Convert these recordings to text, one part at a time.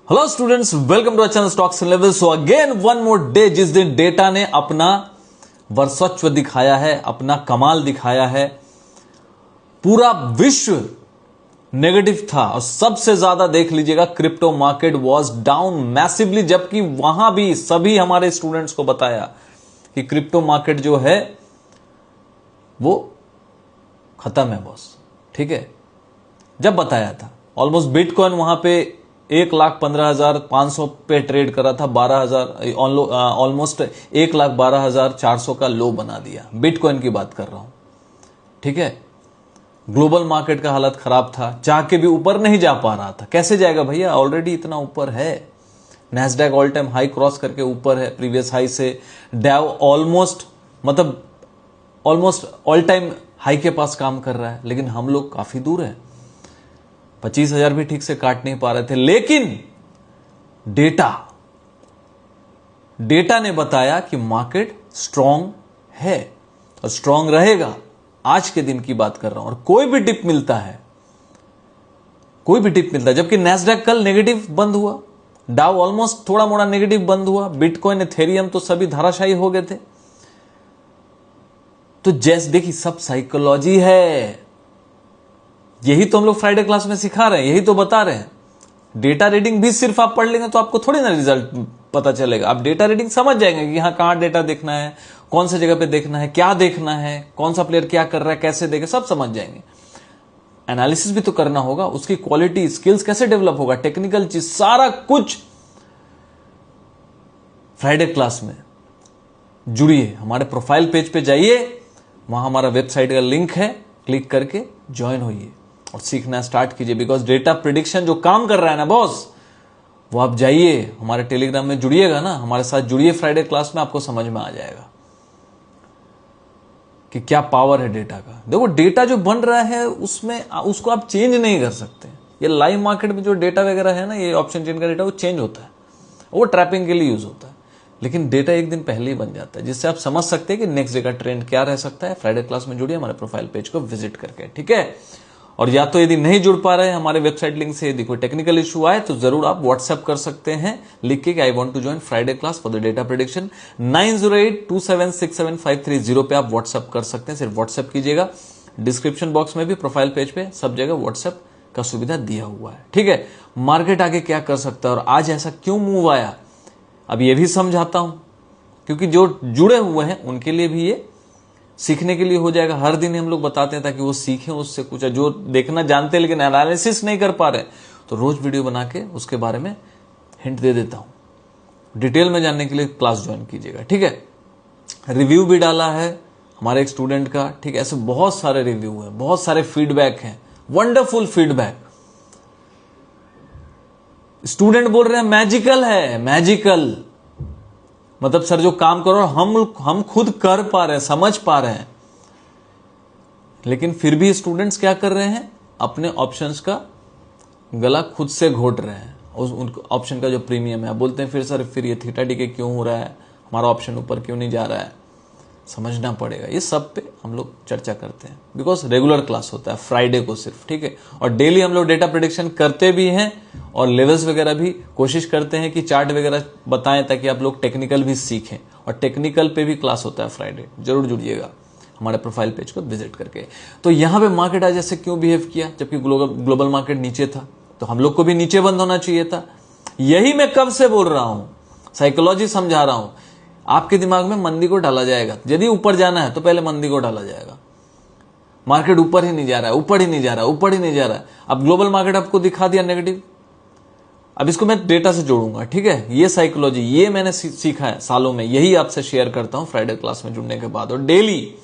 Hello students, welcome to channel stocks and levels. So again one more day जिस दिन data ने अपना वर्चस्व दिखाया है, अपना कमाल दिखाया है। पूरा विश्व नेगेटिव था और सबसे ज्यादा देख लीजिएगा crypto market was down massively, जबकि वहां भी सभी हमारे स्टूडेंट्स को बताया कि क्रिप्टो मार्केट जो है वो खत्म है बॉस। ठीक है, जब बताया था ऑलमोस्ट बिटकॉइन वहां पे 1,15,500 पे ट्रेड करा था, 12,000 ऑलमोस्ट 1,12,400 का लो बना दिया। बिटकॉइन की बात कर रहा हूं, ठीक है। ग्लोबल मार्केट का हालत खराब था, चाह के भी ऊपर नहीं जा पा रहा था। कैसे जाएगा भैया, ऑलरेडी इतना ऊपर है। Nasdaq all time high cross करके ऊपर है प्रीवियस हाई से। डाउ ऑलमोस्ट ऑल टाइम हाई के पास काम कर रहा है, लेकिन हम लोग काफी दूर है। 25,000 भी ठीक से काट नहीं पा रहे थे। लेकिन डेटा ने बताया कि मार्केट स्ट्रांग है और स्ट्रांग रहेगा। आज के दिन की बात कर रहा हूं, और कोई भी डिप मिलता है, जबकि नैस्डैक कल नेगेटिव बंद हुआ, डाउ ऑलमोस्ट थोड़ा मोड़ा नेगेटिव बंद हुआ, बिटकॉइन एथेरियम तो सभी धाराशायी हो गए थे। तो जैसे देखिए, सब साइकोलॉजी है। यही तो हम लोग फ्राइडे क्लास में सिखा रहे हैं, यही तो बता रहे हैं। डेटा रीडिंग भी सिर्फ आप पढ़ लेंगे तो आपको थोड़ी ना रिजल्ट पता चलेगा। आप डेटा रीडिंग समझ जाएंगे कि यहां कहां डेटा देखना है, कौन से जगह पे देखना है, क्या देखना है, कौन सा प्लेयर क्या कर रहा है, कैसे देखे, सब समझ जाएंगे। एनालिसिस भी तो करना होगा, उसकी क्वालिटी स्किल्स कैसे डेवलप होगा, टेक्निकल चीज सारा कुछ फ्राइडे क्लास में। जुड़िए, हमारे प्रोफाइल पेज पे जाइए, वहां हमारा वेबसाइट का लिंक है, क्लिक करके ज्वाइन होइए और सीखना स्टार्ट कीजिए। बिकॉज डेटा प्रिडिक्शन जो काम कर रहा है ना बॉस, वो आप जाइए हमारे टेलीग्राम में जुड़िएगा ना, हमारे साथ जुड़िए फ्राइडे क्लास में, आपको समझ में आ जाएगा कि क्या पावर है डेटा का। देखो, डेटा जो बन रहा है उसमें उसको आप चेंज नहीं कर सकते। ये लाइव मार्केट में जो डेटा वगैरह है ना, ये ऑप्शन चेन का डेटा, वो चेंज होता है, वो ट्रैपिंग के लिए यूज होता है। लेकिन डेटा एक दिन पहले ही बन जाता है, जिससे आप समझ सकते हैं कि नेक्स्ट डे का ट्रेंड क्या रह सकता है। फ्राइडे क्लास में जुड़िए हमारे प्रोफाइल पेज को विजिट करके, ठीक है। और या तो यदि नहीं जुड़ पा रहे हैं हमारे वेबसाइट लिंक से, यदि कोई टेक्निकल इशू आए तो जरूर आप व्हाट्सएप कर सकते हैं, लिख के I want to join Friday class for the data prediction. 9082767530 पे आप व्हाट्सएप कर सकते हैं। सिर्फ व्हाट्सएप कीजिएगा। डिस्क्रिप्शन बॉक्स में भी, प्रोफाइल पेज पे, सब जगह व्हाट्सएप का सुविधा दिया हुआ है, ठीक है। मार्केट आगे क्या कर सकता है और आज ऐसा क्यों मूव आया, अब ये भी समझाता हूं, क्योंकि जो जुड़े हुए हैं उनके लिए भी ये सीखने के लिए हो जाएगा। हर दिन हम लोग बताते हैं ताकि वो सीखें उससे कुछ। जो देखना जानते हैं लेकिन एनालिसिस नहीं कर पा रहे, तो रोज वीडियो बना के उसके बारे में हिंट दे देता हूं। डिटेल में जानने के लिए क्लास ज्वाइन कीजिएगा, ठीक है। रिव्यू भी डाला है हमारे एक स्टूडेंट का, ठीक है। ऐसे बहुत सारे रिव्यू है, बहुत सारे फीडबैक हैं, वंडरफुल फीडबैक। स्टूडेंट बोल रहे हैं मैजिकल है, मैजिकल मतलब सर जो काम करो हम खुद कर पा रहे हैं, समझ पा रहे हैं। लेकिन फिर भी स्टूडेंट्स क्या कर रहे हैं, अपने ऑप्शंस का गला खुद से घोट रहे हैं। उस ऑप्शन का जो प्रीमियम है, बोलते हैं फिर ये थीटा डीके क्यों हो रहा है, हमारा ऑप्शन ऊपर क्यों नहीं जा रहा है, समझना पड़ेगा। ये सब पे हम लोग चर्चा करते हैं, बिकॉज रेगुलर क्लास होता है फ्राइडे को सिर्फ, ठीक है। और डेली हम लोग डेटा प्रेडिक्शन करते भी हैं और लेवल्स वगैरह भी कोशिश करते हैं कि चार्ट वगैरह बताएं, ताकि आप लोग टेक्निकल भी सीखें। और टेक्निकल पे भी क्लास होता है फ्राइडे, जरूर जुड़िएगा हमारे प्रोफाइल पेज को विजिट करके। तो यहां पे मार्केट आज ऐसे क्यों बिहेव किया, जबकि ग्लोबल मार्केट नीचे था, तो हम लोग को भी नीचे बंद होना चाहिए था। यही मैं कब से बोल रहा हूं, साइकोलॉजी समझा रहा हूं। आपके दिमाग में मंदी को डाला जाएगा, यदि ऊपर जाना है तो पहले मंदी को डाला जाएगा। मार्केट ऊपर ही नहीं जा रहा है, ऊपर ही नहीं जा रहा है, ऊपर ही नहीं जा रहा है। अब ग्लोबल मार्केट आपको दिखा दिया नेगेटिव, अब इसको मैं डेटा से जोड़ूंगा, ठीक है। ये साइकोलॉजी, ये मैंने सीखा है सालों में, यही आपसे शेयर करता हूं फ्राइडे क्लास में जुड़ने के बाद। और डेली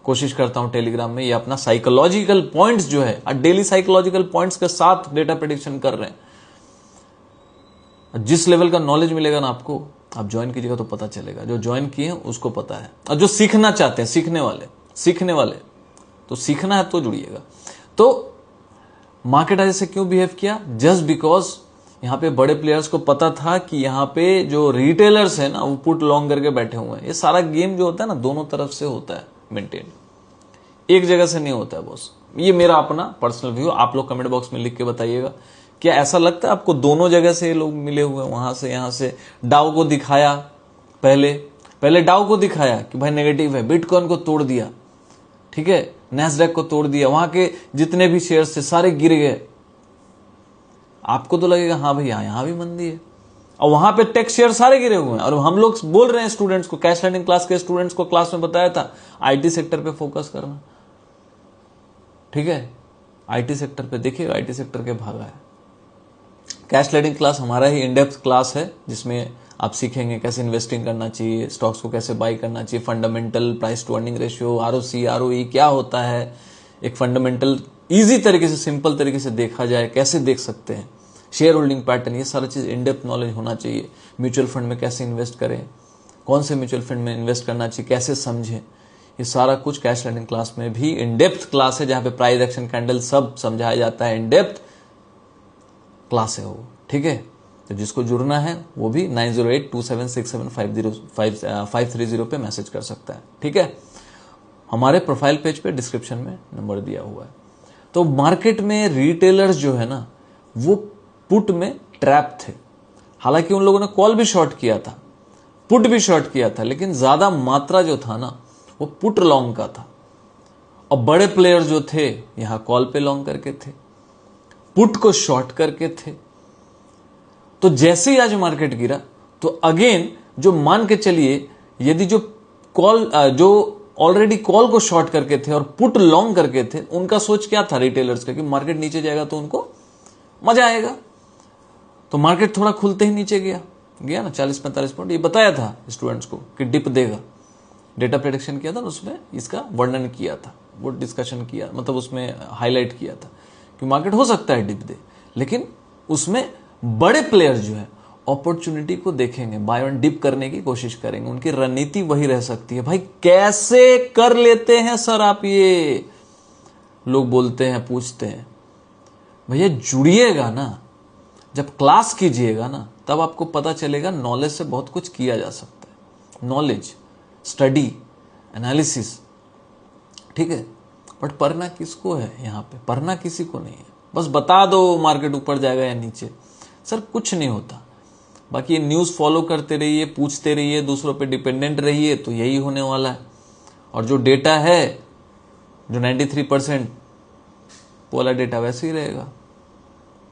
कोशिश करता हूं टेलीग्राम में ये अपना साइकोलॉजिकल पॉइंट्स जो है, डेली साइकोलॉजिकल पॉइंट्स के साथ डेटा प्रेडिक्शन कर रहे हैं। जिस लेवल का नॉलेज मिलेगा ना आपको, आप ज्वाइन कीजिएगा तो पता चलेगा। जो ज्वाइन किए हैं उसको पता है, और जो सीखना चाहते हैं, सीखने वाले तो सीखना है तो जुड़िएगा। तो मार्केट आज से क्यों बिहेव किया, जस्ट बिकॉज यहां पे बड़े प्लेयर्स को पता था कि यहां पे जो रिटेलर्स है ना, वो पुट लॉन्ग करके बैठे हुए हैं। ये सारा गेम जो होता है ना, दोनों तरफ से होता है मेंटेन, एक जगह से नहीं होता है बॉस। ये मेरा अपना पर्सनल व्यू, आप लोग कमेंट बॉक्स में लिख के बताइएगा क्या ऐसा लगता है आपको दोनों जगह से लोग मिले हुए हैं, वहां से यहां से? डाउ को दिखाया, पहले डाउ को दिखाया कि भाई नेगेटिव है, बिटकॉइन को तोड़ दिया, ठीक है, नैस्डैक को तोड़ दिया, वहां के जितने भी शेयर्स थे सारे गिर गए। आपको तो लगेगा हाँ भैया यहां भी मंदी है, और वहां पे टेक शेयर सारे गिरे हुए हैं। और हम लोग बोल रहे हैं स्टूडेंट्स को, कैश लर्निंग क्लास के स्टूडेंट्स को क्लास में बताया था आईटी सेक्टर पे फोकस करना, ठीक है, आईटी सेक्टर पे देखिएगा, आईटी सेक्टर के भागा है। कैश लर्निंग क्लास हमारा ही इनडेप्थ क्लास है, जिसमें आप सीखेंगे कैसे इन्वेस्टिंग करना चाहिए, स्टॉक्स को कैसे बाई करना चाहिए, fundamental, price to earning ratio, ROC, ROE क्या होता है, एक फंडामेंटल इजी तरीके से, सिंपल तरीके से देखा जाए, कैसे देख सकते हैं, शेयर होल्डिंग पैटर्न, ये सारा चीज इनडेप्थ नॉलेज होना चाहिए। म्यूचुअल फंड में कैसे इन्वेस्ट करें, कौन से म्यूचुअल फंड में इन्वेस्ट करना चाहिए, कैसे समझें, ये सारा कुछ कैश लर्निंग क्लास में भी इनडेप्थ क्लास है, जहां पे प्राइस एक्शन कैंडल सब समझाया जाता है। इनडेप्थ क्लास है वो, ठीक है। तो जिसको जुड़ना है वो भी 9082767530 पे मैसेज कर सकता है, ठीक है। हमारे प्रोफाइल पेज पे डिस्क्रिप्शन में नंबर दिया हुआ है। तो मार्केट में रिटेलर्स जो है ना, वो पुट में ट्रैप थे। हालांकि उन लोगों ने कॉल भी शॉर्ट किया था, पुट भी शॉर्ट किया था, लेकिन ज्यादा मात्रा जो था ना वो पुट लॉन्ग का था। और बड़े प्लेयर जो थे यहां कॉल पे लॉन्ग करके थे, पुट को शॉर्ट करके थे। तो जैसे ही आज मार्केट गिरा तो अगेन जो मान के चलिए, यदि जो ऑलरेडी कॉल को शॉर्ट करके थे और पुट लॉन्ग करके थे, उनका सोच क्या था रिटेलर्स का कि मार्केट नीचे जाएगा तो उनको मजा आएगा। तो मार्केट थोड़ा खुलते ही नीचे गया ना 40-45 पॉइंट। ये बताया था स्टूडेंट्स को कि डिप देगा, डेटा प्रेडिक्शन किया था ना, उसमें इसका वर्णन किया था, वो डिस्कशन किया, मतलब उसमें हाईलाइट किया था कि मार्केट हो सकता है डिप दे, लेकिन उसमें बड़े प्लेयर जो है अपॉर्चुनिटी को देखेंगे, बाय ऑन डिप करने की कोशिश करेंगे। उनकी रणनीति वही रह सकती है। भाई कैसे कर लेते हैं सर आप ये, लोग बोलते हैं, पूछते हैं। भैया जुड़िएगा ना, जब क्लास कीजिएगा ना, तब आपको पता चलेगा नॉलेज से बहुत कुछ किया जा सकता है। नॉलेज, स्टडी, एनालिसिस, ठीक है। बट पढ़ना किसको है यहाँ पे? पढ़ना किसी को नहीं है। बस बता दो मार्केट ऊपर जाएगा या नीचे, सर कुछ नहीं होता। बाकी ये न्यूज़ फॉलो करते रहिए, पूछते रहिए, दूसरों पे डिपेंडेंट रहिए, तो यही होने वाला है। और जो डेटा है, जो 93% वो वाला डेटा वैसे ही रहेगा,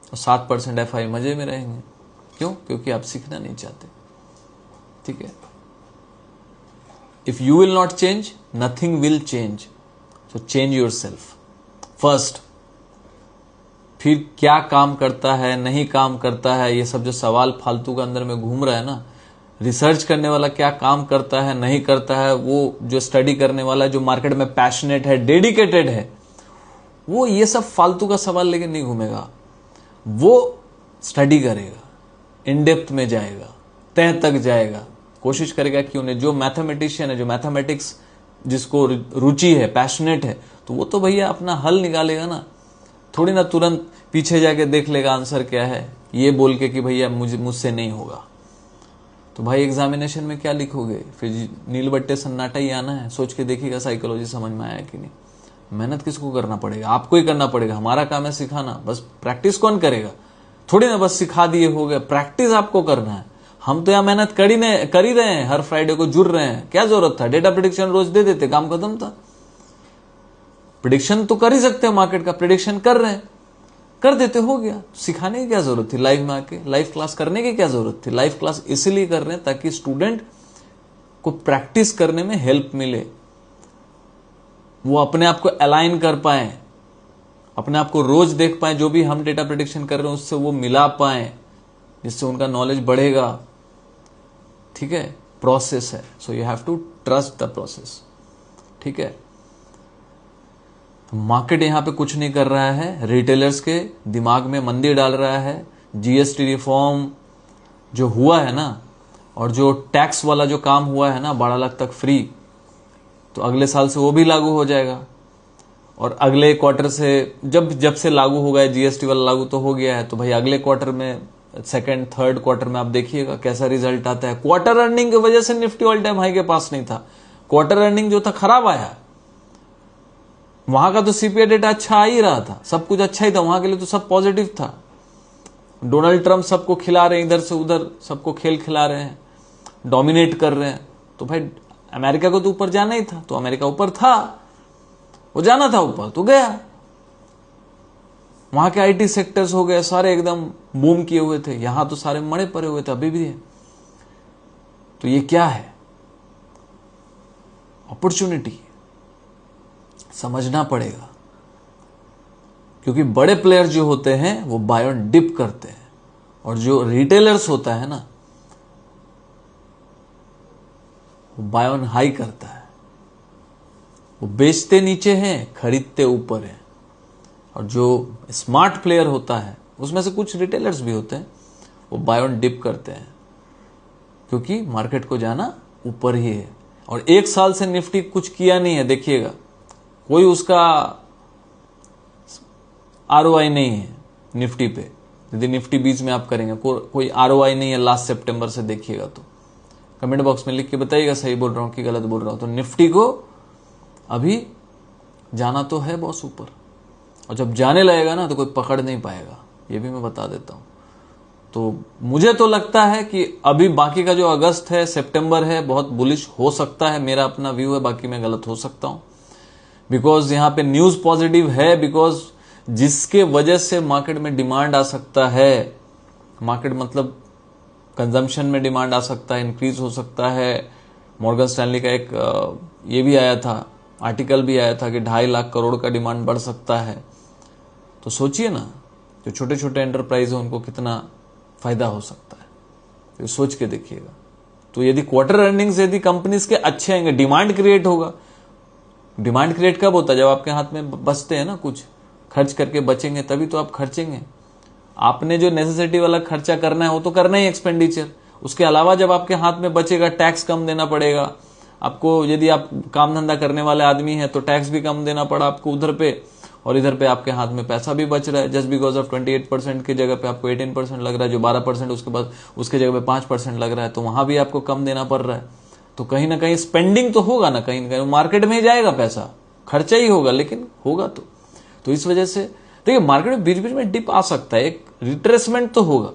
और 7% FI मजे में रहेंगे। क्यों? क्योंकि आप सीखना नहीं चाहते, ठीक है। If you will not change, nothing will change. So change your self first. फिर क्या काम करता है, नहीं काम करता है, ये सब जो सवाल फालतू का अंदर में घूम रहा है ना, रिसर्च करने वाला क्या काम करता है, नहीं करता है, वो जो स्टडी करने वाला, जो मार्केट में पैशनेट है, डेडिकेटेड है, वो ये सब फालतू का सवाल लेके नहीं घूमेगा। वो स्टडी करेगा, इन डेप्थ में जाएगा, तह तक जाएगा, कोशिश करेगा। क्यों नहीं? जो मैथमेटिशियन है, जो मैथमेटिक्स जिसको रुचि है, पैशनेट है, तो वो तो भैया अपना हल निकालेगा ना, थोड़ी ना तुरंत पीछे जाके देख लेगा आंसर क्या है, ये बोल के कि भैया मुझसे नहीं होगा। तो भाई एग्जामिनेशन में क्या लिखोगे? फिर नील बट्टे सन्नाटा ही आना है। सोच के देखिएगा साइकोलॉजी समझ में आया कि नहीं। मेहनत किसको करना पड़ेगा? आपको ही करना पड़ेगा। हमारा काम है सिखाना, बस प्रैक्टिस कौन करेगा? थोड़ी ना बस सिखा दिए हो गया, प्रैक्टिस आपको करना है। हम तो यहाँ मेहनत कर ही रहे हैं, हर फ्राइडे को जुड़ रहे हैं। क्या जरूरत था? डेटा प्रेडिक्शन रोज दे देते, काम खत्म था। प्रेडिक्शन तो कर ही सकते हैं, मार्केट का प्रेडिक्शन कर रहे हैं, कर देते, हो गया। सिखाने की क्या जरूरत थी? लाइव में आके लाइव क्लास करने की क्या जरूरत थी? लाइव क्लास इसलिए कर रहे हैं ताकि स्टूडेंट को प्रैक्टिस करने में हेल्प मिले, वो अपने आप को अलाइन कर पाए, अपने आप को रोज देख पाए, जो भी हम डेटा प्रेडिक्शन कर रहे हैं उससे वो मिला पाए, जिससे उनका नॉलेज बढ़ेगा, ठीक है। प्रोसेस है, so you have to trust the process, ठीक है। मार्केट यहां पे कुछ नहीं कर रहा है, रिटेलर्स के दिमाग में मंदी डाल रहा है। जीएसटी रिफॉर्म जो हुआ है ना, और जो टैक्स वाला जो काम हुआ है ना, 12 लाख तक फ्री, तो अगले साल से वो भी लागू हो जाएगा। और अगले क्वार्टर से जब से लागू हो गया, जीएसटी वाला लागू तो हो गया है, तो भाई अगले क्वार्टर में, सेकंड थर्ड क्वार्टर में आप देखिएगा कैसा रिजल्ट आता है। क्वार्टर अर्निंग की वजह से निफ्टी ऑल टाइम हाई के पास नहीं था। क्वार्टर अर्निंग जो था खराब आया, वहां का तो सीपीआई डेटा अच्छा आ ही रहा था, सब कुछ अच्छा ही था, वहां के लिए तो सब पॉजिटिव था। डोनाल्ड ट्रंप सबको खिला रहे हैं, इधर से उधर सबको खेल खिला रहे हैं, डोमिनेट कर रहे हैं। तो भाई अमेरिका को तो ऊपर जाना ही था, तो अमेरिका ऊपर था, वो जाना था ऊपर तो गया। वहां के आईटी सेक्टर्स हो गए सारे एकदम बूम किए हुए थे, यहां तो सारे मरे पड़े हुए थे, अभी भी है। तो ये क्या है? अपॉर्चुनिटी समझना पड़ेगा, क्योंकि बड़े प्लेयर जो होते हैं वो बाय ऑन डिप करते हैं, और जो रिटेलर्स होता है ना वो बाय ऑन हाई करता है। वो बेचते नीचे हैं, खरीदते ऊपर हैं। और जो स्मार्ट प्लेयर होता है, उसमें से कुछ रिटेलर्स भी होते हैं, वो बाय ऑन डिप करते हैं, क्योंकि मार्केट को जाना ऊपर ही है। और एक साल से निफ्टी कुछ किया नहीं है, देखिएगा कोई उसका आरओआई नहीं है निफ्टी पे। यदि निफ्टी बीच में आप करेंगे कोई आरओआई नहीं है लास्ट सितंबर से, देखिएगा तो कमेंट बॉक्स में लिख के बताइएगा सही बोल रहा हूं कि गलत बोल रहा हूं। तो निफ्टी को अभी जाना तो है बॉस ऊपर, और जब जाने लगेगा ना तो कोई पकड़ नहीं पाएगा, ये भी मैं बता देता हूं। तो मुझे तो लगता है कि अभी बाकी का जो अगस्त है, सितंबर है, बहुत बुलिश हो सकता है, मेरा अपना व्यू है, बाकी मैं गलत हो सकता हूं। बिकॉज यहां पे न्यूज पॉजिटिव है, बिकॉज जिसके वजह से मार्केट में डिमांड आ सकता है, मार्केट मतलब कंजम्पशन में डिमांड आ सकता है, इंक्रीज हो सकता है। मॉर्गन स्टैनली का एक ये भी आया था, आर्टिकल भी आया था कि 2.5 लाख करोड़ का डिमांड बढ़ सकता है। तो सोचिए ना, जो छोटे छोटे एंटरप्राइज है उनको कितना फायदा हो सकता है, तो सोच के देखिएगा। तो यदि क्वार्टर अर्निंग्स यदि कंपनीज के अच्छे आएंगे, डिमांड क्रिएट होगा। डिमांड क्रिएट कब होता है? जब आपके हाथ में बचते हैं ना, कुछ खर्च करके बचेंगे तभी तो आप खर्चेंगे। आपने जो नेसेसिटी वाला खर्चा करना है वो तो करना ही एक्सपेंडिचर। उसके अलावा जब आपके हाथ में बचेगा, टैक्स कम देना पड़ेगा आपको। यदि आप काम धंधा करने वाले आदमी हैं तो टैक्स भी कम देना पड़ा आपको उधर पे, और इधर पे आपके हाथ में पैसा भी बच रहा है। जस्ट बिकॉज ऑफ 28% की जगह पे आपको 18% लग रहा है, जो 12% उसके बाद उसके जगह पे 5% लग रहा है, तो वहां भी आपको कम देना पड़ रहा है। तो कहीं ना कहीं स्पेंडिंग तो होगा ना, कहीं ना कहीं मार्केट में ही जाएगा पैसा, खर्चा ही होगा, लेकिन होगा तो इस वजह से देखिए मार्केट में बीच बीच में डिप आ सकता है, एक रिट्रेसमेंट तो होगा,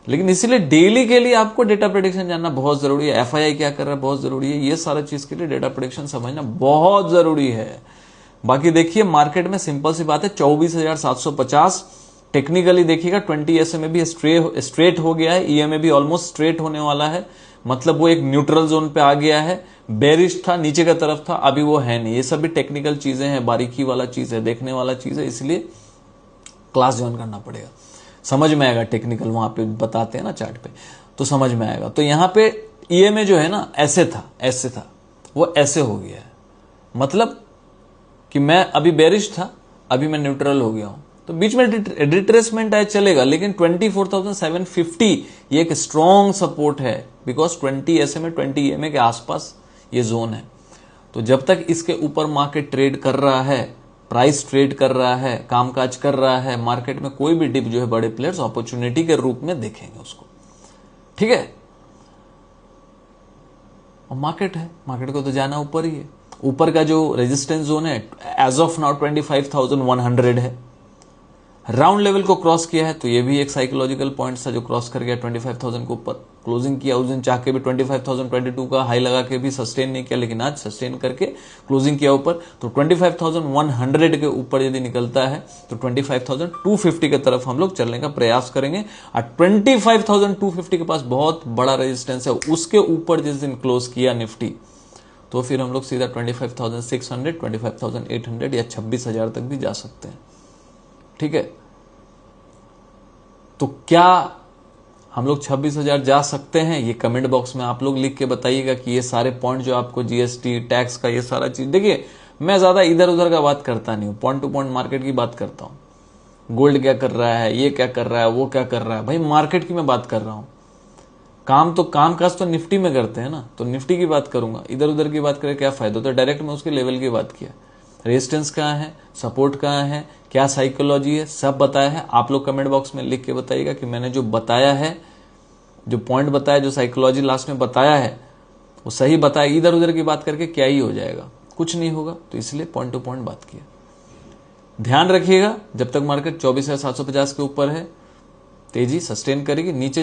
लेकिन इसीलिए डेली के लिए आपको डेटा प्रेडिक्शन जानना बहुत जरूरी है। एफआईआई क्या कर रहा है बहुत जरूरी है, ये सारा चीज के लिए डेटा प्रेडिक्शन समझना बहुत जरूरी है। बाकी देखिए मार्केट में सिंपल सी बात है, 24,750 टेक्निकली देखिएगा 20 SMA भी स्ट्रेट हो गया है, EMA भी ऑलमोस्ट स्ट्रेट होने वाला है, मतलब वो एक न्यूट्रल जोन पे आ गया है। बेरिश था, नीचे का तरफ था, अभी वो है नहीं। ये सब भी टेक्निकल चीजें हैं, बारीकी वाला चीज है, देखने वाला चीज है, इसलिए क्लास ज्वाइन करना पड़ेगा, समझ में आएगा। टेक्निकल वहां पे बताते हैं ना चार्ट पे, तो समझ में आएगा। तो यहाँ पे EMA जो है ना ऐसे था, वो ऐसे हो गया है, मतलब कि मैं अभी बेरिश था, अभी मैं न्यूट्रल हो गया हूं, तो बीच में रिट्रेसमेंट आए चलेगा, लेकिन 24,750 ये एक स्ट्रॉन्ग सपोर्ट है, बिकॉज 20 SMA 20 EMA के आसपास ये जोन है। तो जब तक इसके ऊपर मार्केट ट्रेड कर रहा है, प्राइस ट्रेड कर रहा है, कामकाज कर रहा है, मार्केट में कोई भी डिप जो है बड़े प्लेयर्स अपॉर्चुनिटी के रूप में देखेंगे उसको, ठीक है। और मार्केट है, मार्केट को तो जाना ऊपर ही है। ऊपर का जो रेजिस्टेंस जोन है एज ऑफ नाउ 25,100 है, राउंड लेवल को क्रॉस किया है, तो ये भी एक साइकोलॉजिकल पॉइंट था जो क्रॉस कर गया 25,000 को ऊपर। क्लोजिंग किया उस दिन चाह के भी 25,022 का हाई लगा के भी सस्टेन नहीं किया, लेकिन आज सस्टेन करके क्लोजिंग किया ऊपर। तो 25,100 के ऊपर यदि निकलता है तो 25,250 की तरफ हम लोग चलने का प्रयास करेंगे। और 25,250 के पास बहुत बड़ा रेजिस्टेंस है, उसके ऊपर जिस दिन क्लोज किया निफ्टी, तो फिर हम लोग सीधा 25,600, 25,800 या 26,000 तक भी जा सकते हैं, ठीक है। तो क्या हम लोग 26,000 जा सकते हैं? ये कमेंट बॉक्स में आप लोग लिख के बताइएगा कि ये सारे पॉइंट जो आपको जीएसटी टैक्स का ये सारा चीज, देखिए मैं ज्यादा इधर उधर का बात करता नहीं हूं, पॉइंट टू पॉइंट मार्केट की बात करता हूं। गोल्ड क्या कर रहा है, ये क्या कर रहा है, वो क्या कर रहा है, भाई मार्केट की मैं बात कर रहा हूं। कामकाज तो निफ्टी में करते हैं ना, तो निफ्टी की बात करूंगा, इधर उधर की बात करें क्या फायदा। तो डायरेक्ट में उसके लेवल की बात किया, रेजिस्टेंस कहाँ है, सपोर्ट कहाँ है, क्या साइकोलॉजी है, सब बताया है। आप लोग कमेंट बॉक्स में लिख के बताइएगा कि मैंने जो बताया है, जो पॉइंट बताया, जो साइकोलॉजी लास्ट में बताया है वो सही बताया। इधर उधर की बात करके क्या ही हो जाएगा, कुछ नहीं होगा। तो इसलिए पॉइंट टू पॉइंट बात किया। ध्यान रखिएगा, जब तक मार्केट 24,750 के ऊपर है, तेजी सस्टेन करेगी, नीचे